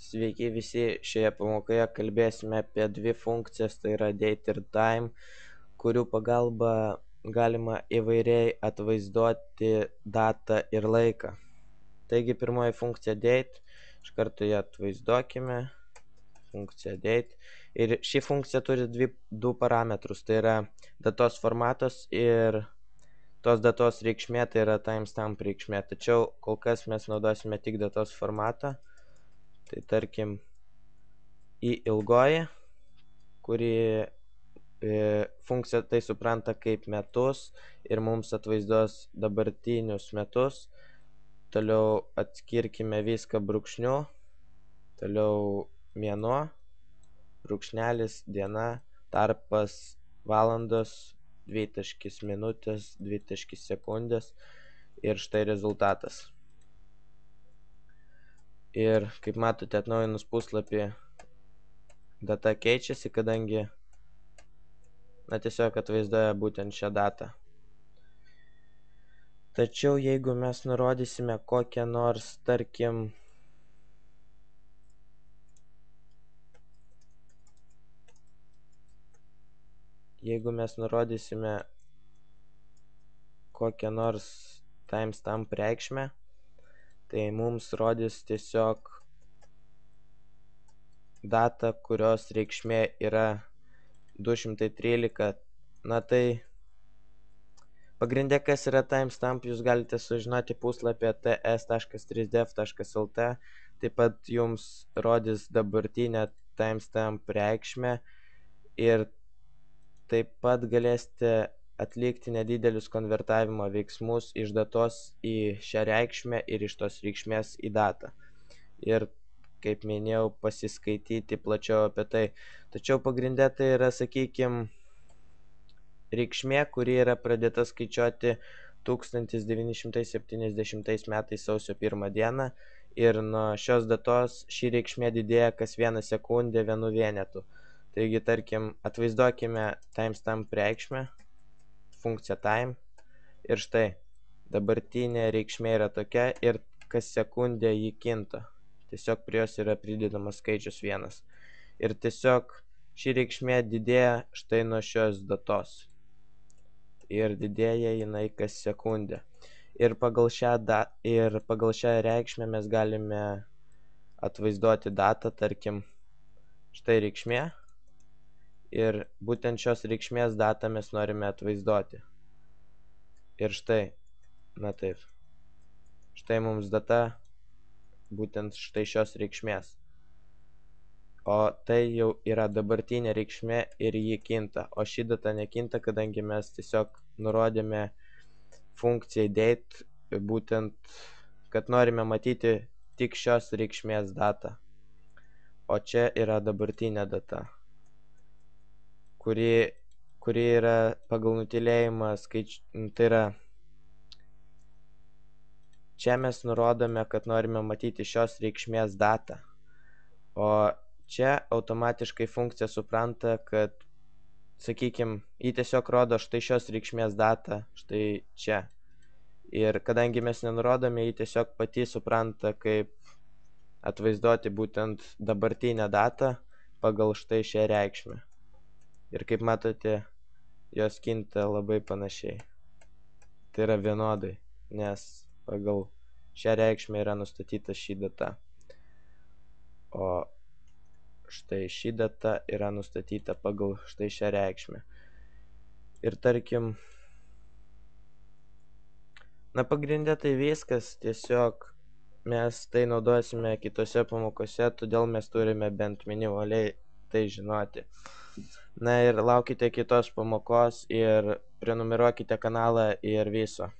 Sveiki visi, šioje pamokoje kalbėsime apie dvi funkcijas, tai yra date ir time, kurių pagalba galima įvairiai atvaizduoti datą ir laiką. Taigi pirmoji funkcija date, iš karto ją atvaizduokime, funkcija date. Ir ši funkcija turi du parametrus, tai yra datos formatas ir tos datos reikšmė, tai yra timestamp reikšmė. Tačiau kol kas mes naudosime tik datos formatą. Tai tarkim į ilgoji, kuri funkcija tai supranta kaip metus ir mums atvaizduos dabartinius metus. Toliau atskirkime viską brūkšniu, toliau mėnuo, brūkšnelis, diena, tarpas valandos, 2 minutės, 2 sekundės ir štai rezultatas. Ir kaip matote, atnaujinus puslapį data keičiasi, kadangi tiesiog atvaizduoja būtent šią datą. Tačiau jeigu mes nurodysime kokią nors, tarkim, timestamp reikšmę, tai mums rodys tiesiog datą, kurios reikšmė yra 213. Tai pagrindė, kas yra timestamp, jūs galite sužinoti puslapyje ts.3dev.lt. Taip pat jums rodys dabartinę timestamp reikšmę ir taip pat galėsite atlikti nedidelius konvertavimo veiksmus iš datos į šią reikšmę ir iš tos reikšmės į datą. Ir, kaip minėjau, pasiskaityti plačiau apie tai. Tačiau pagrindė tai yra, sakykime, reikšmė, kuri yra pradėta skaičiuoti 1970 metais sausio 1 dieną ir nuo šios datos ši reikšmė didėja kas 1 sekundę 1 vienetu. Taigi, tarkim, atvaizduokime timestamp reikšmę, funkcija time, ir štai, dabartinė reikšmė yra tokia ir kas sekundę jį kinta. Tiesiog prie jos yra pridedamas skaičius 1. Ir tiesiog ši reikšmė didėja štai nuo šios datos. Ir didėja jinai kas sekundę. Ir pagal šią reikšmę mes galime atvaizduoti datą, tarkim, štai reikšmė. Ir būtent šios reikšmės datą mes norime atvaizduoti. Ir štai, taip. Štai mums data būtent štai šios reikšmės. O tai jau yra dabartinė reikšmė ir ji kinta. O ši data nekinta, kadangi mes tiesiog nurodėme funkcijai date, būtent, kad norime matyti tik šios reikšmės datą. O čia yra dabartinė data, kuri yra pagal nutylėjimą tai yra, čia mes nurodome, kad norime matyti šios reikšmės datą, o čia automatiškai funkcija supranta, kad, sakykime, jį tiesiog rodo štai šios reikšmės datą, štai čia. Ir kadangi mes nenurodome, jį tiesiog pati supranta, kaip atvaizduoti būtent dabartinę datą pagal štai šią reikšmę. Ir kaip matote, jos kinta labai panašiai. Tai yra vienodai, nes pagal šią reikšmę yra nustatyta ši data. O štai ši data yra nustatyta pagal štai šią reikšmę. Ir tarkim, pagrindė tai viskas, tiesiog mes tai naudosime kitose pamokose, todėl mes turime bent minimaliai tai žinoti. Ir laukite kitos pamokos ir prenumeruokite kanalą ir viso.